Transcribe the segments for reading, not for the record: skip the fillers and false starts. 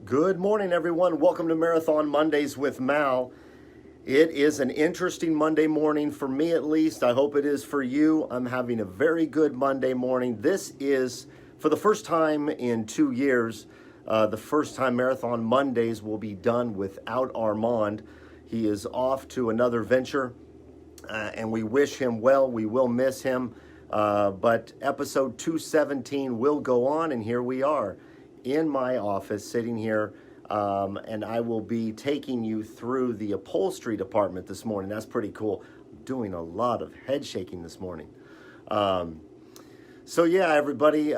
Good morning, everyone. Welcome to Marathon Mondays with Mal. It is an interesting Monday morning for me, at least. I hope it is for you. I'm having a very good Monday morning. This is, for the first time in 2 years, the first time Marathon Mondays will be done without Armand. He is off to another venture, and we wish him well. We will miss him, but episode 217 will go on, and here we are in my office sitting here, and I will be taking you through the upholstery department this morning. That's pretty cool. I'm doing a lot of head shaking this morning. So yeah, everybody,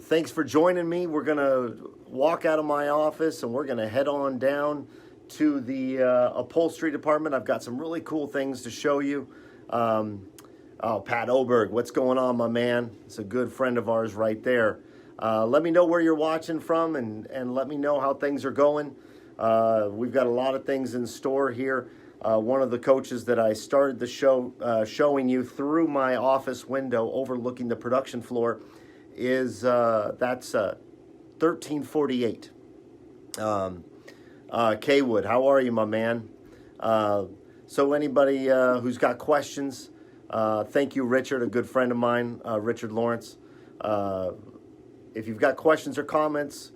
thanks for joining me. We're gonna walk out of my office and we're gonna head on down to the upholstery department. I've got some really cool things to show you. Oh, Pat Oberg, what's going on, my man? It's a good friend of ours right there. Let me know where you're watching from and let me know how things are going. We've got a lot of things in store here. One of the coaches that I started the show showing you through my office window overlooking the production floor is that's 1348. Kaywood, how are you, my man? So anybody who's got questions, thank you, Richard, a good friend of mine, Richard Lawrence. If you've got questions or comments,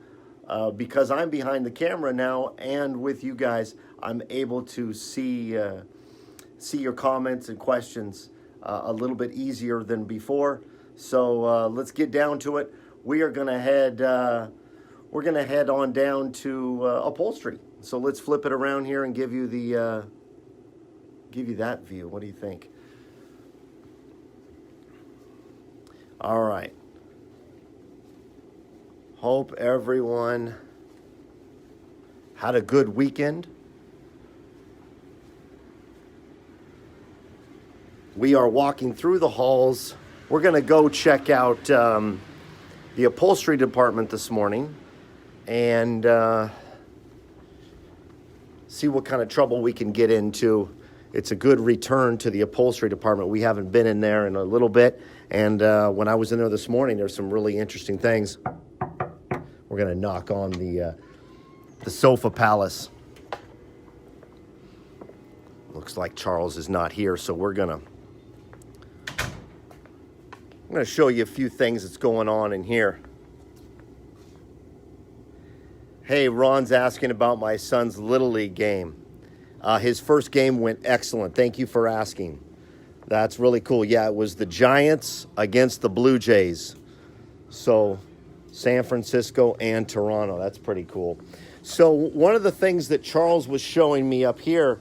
because I'm behind the camera now and with you guys, I'm able to see your comments and questions a little bit easier than before. So let's get down to it. We are gonna head on down to upholstery. So let's flip it around here and give you that view. What do you think? All right. Hope everyone had a good weekend. We are walking through the halls. We're going to go check out the upholstery department this morning and see what kind of trouble we can get into. It's a good return to the upholstery department. We haven't been in there in a little bit. And when I was in there this morning, there's some really interesting things. We're going to knock on the sofa palace. Looks like Charles is not here, so I'm going to show you a few things that's going on in here. Hey, Ron's asking about my son's Little League game. His first game went excellent. Thank you for asking. That's really cool. Yeah, it was the Giants against the Blue Jays. So San Francisco and Toronto. That's pretty cool. So one of the things that Charles was showing me up here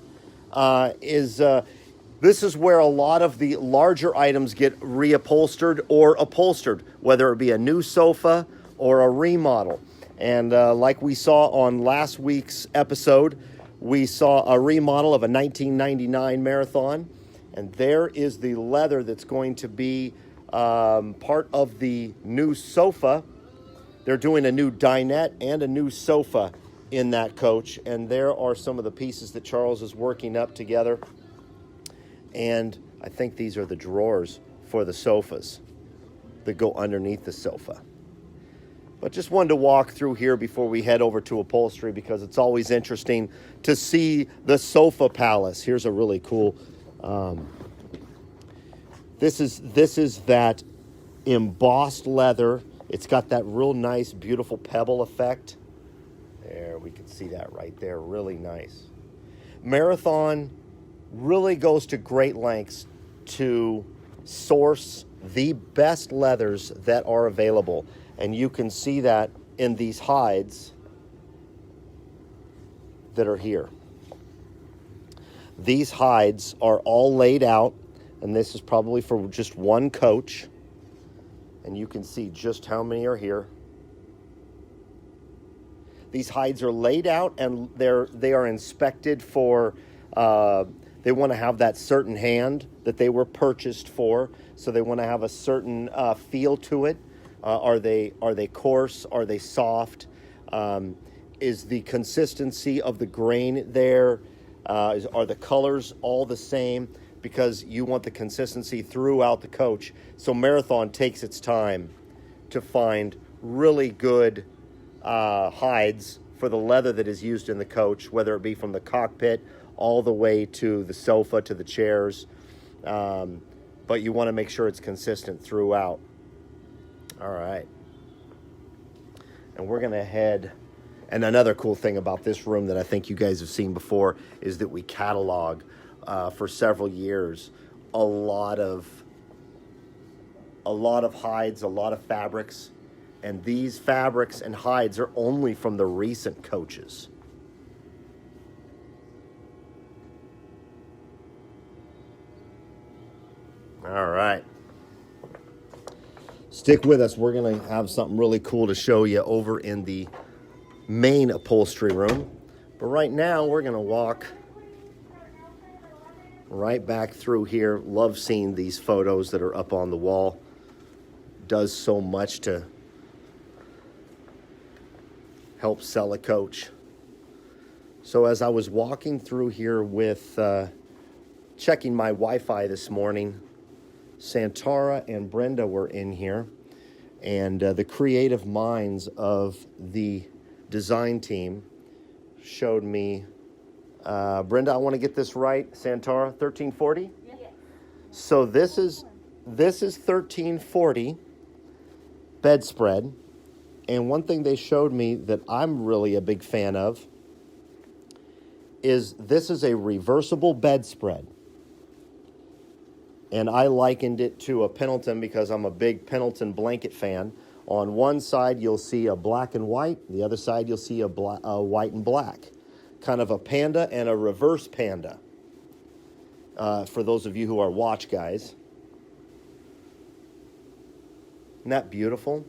is this is where a lot of the larger items get reupholstered or upholstered, whether it be a new sofa or a remodel. And like we saw on last week's episode, we saw a remodel of a 1999 Marathon. And there is the leather that's going to be part of the new sofa. They're doing a new dinette and a new sofa in that coach. And there are some of the pieces that Charles is working up together. And I think these are the drawers for the sofas that go underneath the sofa. But just wanted to walk through here before we head over to upholstery because it's always interesting to see the sofa palace. Here's a really cool, this is that embossed leather. It's got that real nice, beautiful pebble effect. There, we can see that right there. Really nice. Marathon really goes to great lengths to source the best leathers that are available. And you can see that in these hides that are here. These hides are all laid out, and this is probably for just one coach. And you can see just how many are here. These hides are laid out and they are inspected for, they want to have that certain hand that they were purchased for. So they want to have a certain feel to it. Are they coarse? Are they soft? Is the consistency of the grain there? Are the colors all the same? Because you want the consistency throughout the coach. So Marathon takes its time to find really good hides for the leather that is used in the coach, whether it be from the cockpit all the way to the sofa, to the chairs. But you want to make sure it's consistent throughout. All right. And we're going to head. And another cool thing about this room that I think you guys have seen before is that we catalog for several years a lot of hides, a lot of fabrics. And these fabrics and hides are only from the recent coaches. All right. Stick with us. We're going to have something really cool to show you over in the main upholstery room. But right now, we're going to walk right back through here. Love seeing these photos that are up on the wall. Does so much to help sell a coach. So as I was walking through here with checking my Wi-Fi this morning, Santara and Brenda were in here, and the creative minds of the design team showed me, Brenda, I want to get this right, Santara, 1340? Yeah. So this is 1340 bedspread. And one thing they showed me that I'm really a big fan of is this is a reversible bedspread. And I likened it to a Pendleton because I'm a big Pendleton blanket fan. On one side, you'll see a black and white. The other side, you'll see a white and black. Kind of a panda and a reverse panda. For those of you who are watch guys. Isn't that beautiful?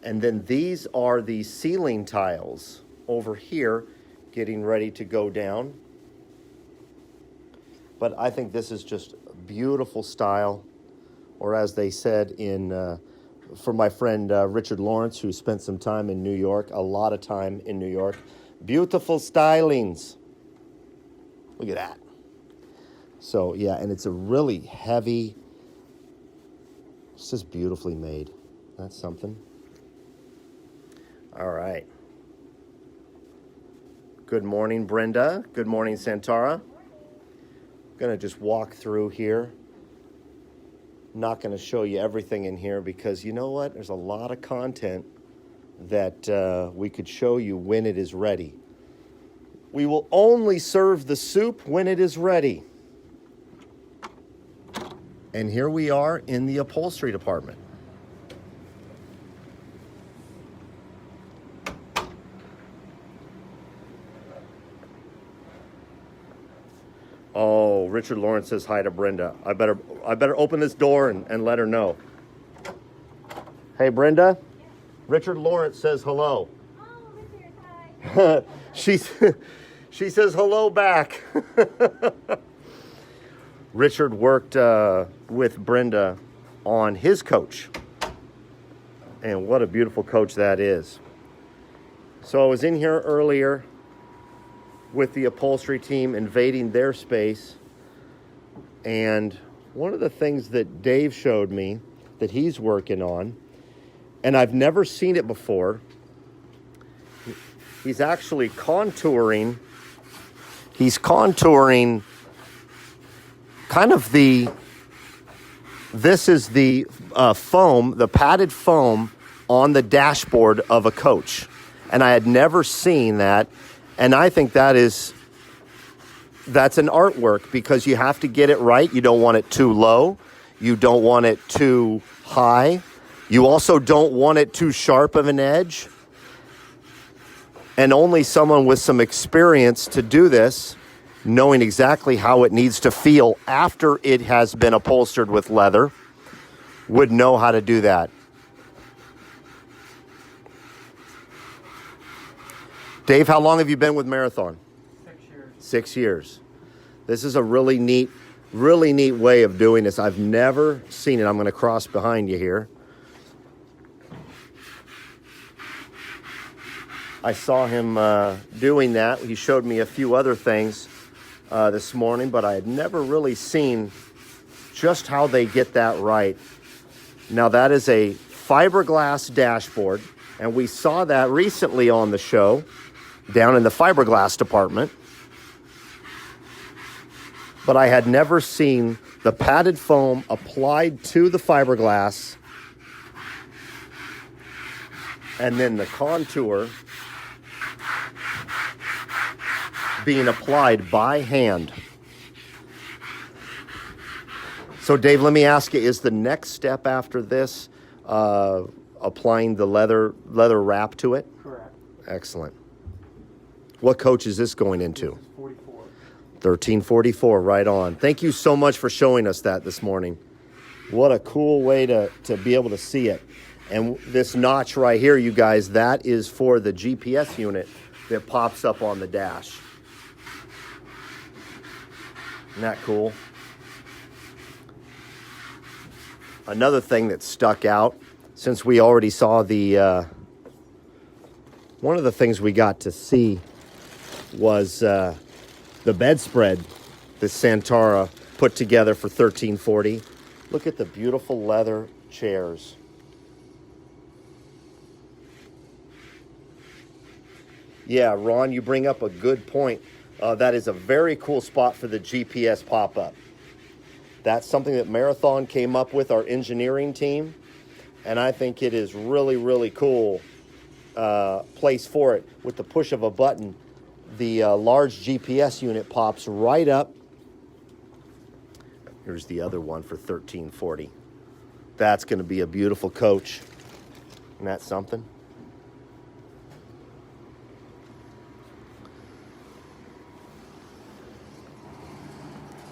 And then these are the ceiling tiles over here getting ready to go down. But I think this is just a beautiful style. Or as they said for my friend Richard Lawrence, who spent some time in New York, a lot of time in New York, beautiful stylings. Look at that. So yeah, and it's a really heavy, it's just beautifully made. That's something. All right. Good morning, Brenda. Good morning, Santara. I'm going to just walk through here. Not going to show you everything in here because you know what? There's a lot of content that we could show you when it is ready. We will only serve the soup when it is ready. And here we are in the upholstery department. Oh, Richard Lawrence says hi to Brenda. I better open this door and let her know. Hey, Brenda. Yeah. Richard Lawrence says hello. Oh, Richard, hi. She says hello back. Richard worked with Brenda on his coach. And what a beautiful coach that is. So I was in here earlier with the upholstery team invading their space. And one of the things that Dave showed me that he's working on, and I've never seen it before, he's actually contouring. He's contouring kind of this is the foam, the padded foam on the dashboard of a coach. And I had never seen that. And I think that's an artwork because you have to get it right. You don't want it too low. You don't want it too high. You also don't want it too sharp of an edge. And only someone with some experience to do this, knowing exactly how it needs to feel after it has been upholstered with leather, would know how to do that. Dave, how long have you been with Marathon? 6 years. 6 years. This is a really neat way of doing this. I've never seen it. I'm going to cross behind you here. I saw him doing that. He showed me a few other things this morning, but I had never really seen just how they get that right. Now, that is a fiberglass dashboard. And we saw that recently on the show down in the fiberglass department. But I had never seen the padded foam applied to the fiberglass and then the contour being applied by hand. So Dave, let me ask you, is the next step after this applying the leather wrap to it? Correct. Excellent. What coach is this going into? This is 44. 1344, right on. Thank you so much for showing us that this morning. What a cool way to be able to see it. And this notch right here, you guys, that is for the GPS unit that pops up on the dash. Isn't that cool? Another thing that stuck out, since we already saw the, one of the things we got to see was the bedspread that Santara put together for 1340. Look at the beautiful leather chairs. Yeah, Ron, you bring up a good point. That is a very cool spot for the GPS pop-up. That's something that Marathon came up with, our engineering team, and I think it is really, really cool place for it. With the push of a button, the large GPS unit pops right up. Here's the other one for 1340. That's going to be a beautiful coach. Isn't that something?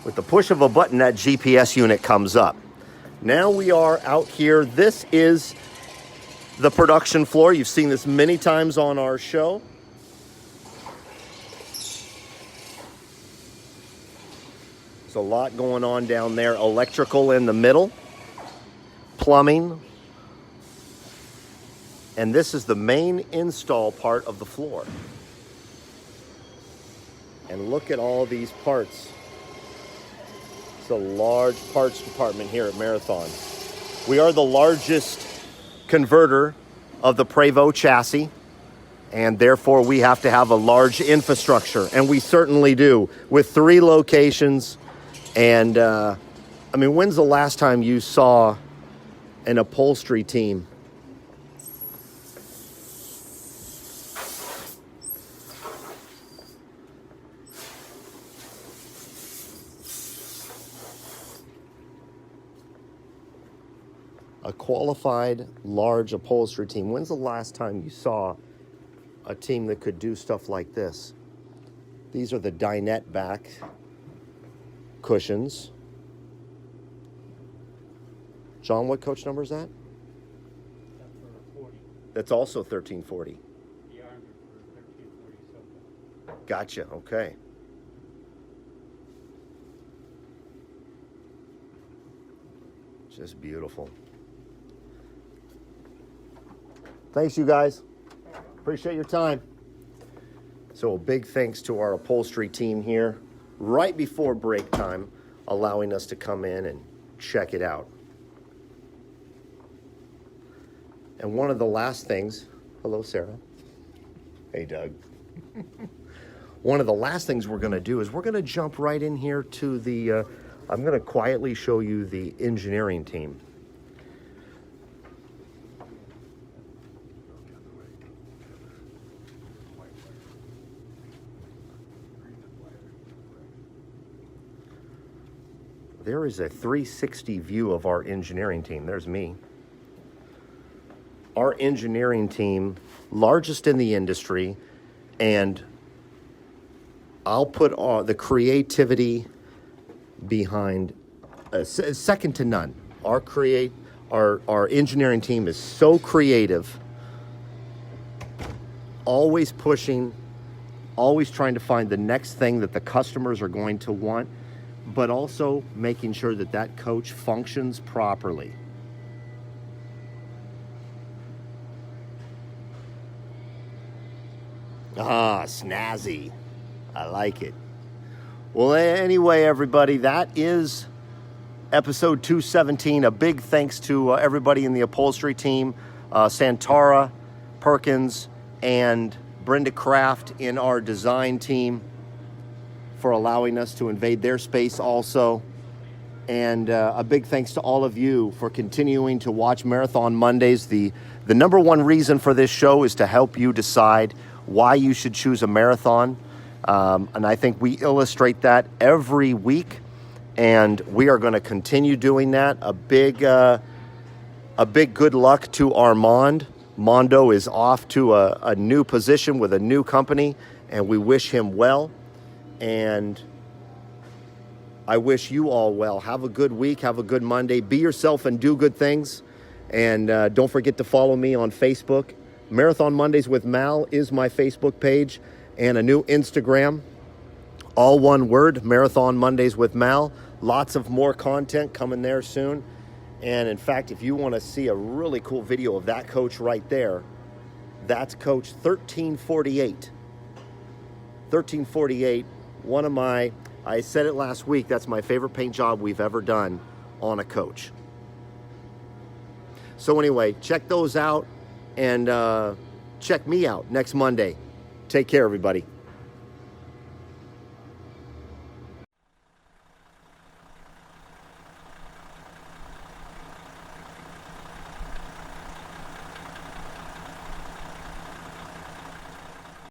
With the push of a button, that GPS unit comes up. Now we are out here. This is the production floor. You've seen this many times on our show. There's a lot going on down there. Electrical in the middle, plumbing. And this is the main install part of the floor. And look at all these parts. It's a large parts department here at Marathon. We are the largest converter of the Prevost chassis, and therefore we have to have a large infrastructure, and we certainly do, with 3 locations. And I mean, when's the last time you saw an upholstery team a qualified large upholstery team? When's the last time you saw a team that could do stuff like this? These are the dinette back cushions. John, what coach number is that? That's for 40. That's also 1340. The arms are for 1340 sofa. Gotcha, okay. Just beautiful. Thanks, you guys. Appreciate your time. So a big thanks to our upholstery team here, right before break time, allowing us to come in and check it out. And one of the last things, hello, Sarah. Hey, Doug. One of the last things we're going to do is we're going to jump right in here to the, I'm going to quietly show you the engineering team. There is a 360 view of our engineering team. There's me. Our engineering team, largest in the industry, and I'll put the creativity behind, second to none. Our engineering team is so creative, always pushing, always trying to find the next thing that the customers are going to want, but also making sure that that coach functions properly. Ah, snazzy. I like it. Well, anyway, everybody, that is episode 217. A big thanks to everybody in the upholstery team, Santara, Perkins and Brenda Kraft in our design team for allowing us to invade their space also. And a big thanks to all of you for continuing to watch Marathon Mondays. The number one reason for this show is to help you decide why you should choose a marathon. And I think we illustrate that every week. And we are going to continue doing that. A big good luck to Armand. Mondo is off to a new position with a new company, and we wish him well. And I wish you all well. Have a good week. Have a good Monday. Be yourself and do good things. And don't forget to follow me on Facebook. Marathon Mondays with Mal is my Facebook page, and a new Instagram. All one word, Marathon Mondays with Mal. Lots of more content coming there soon. And in fact, if you want to see a really cool video of that coach right there, that's Coach 1348. 1348, one of my, I said it last week, that's my favorite paint job we've ever done on a coach. So anyway, check those out and check me out next Monday. Take care, everybody.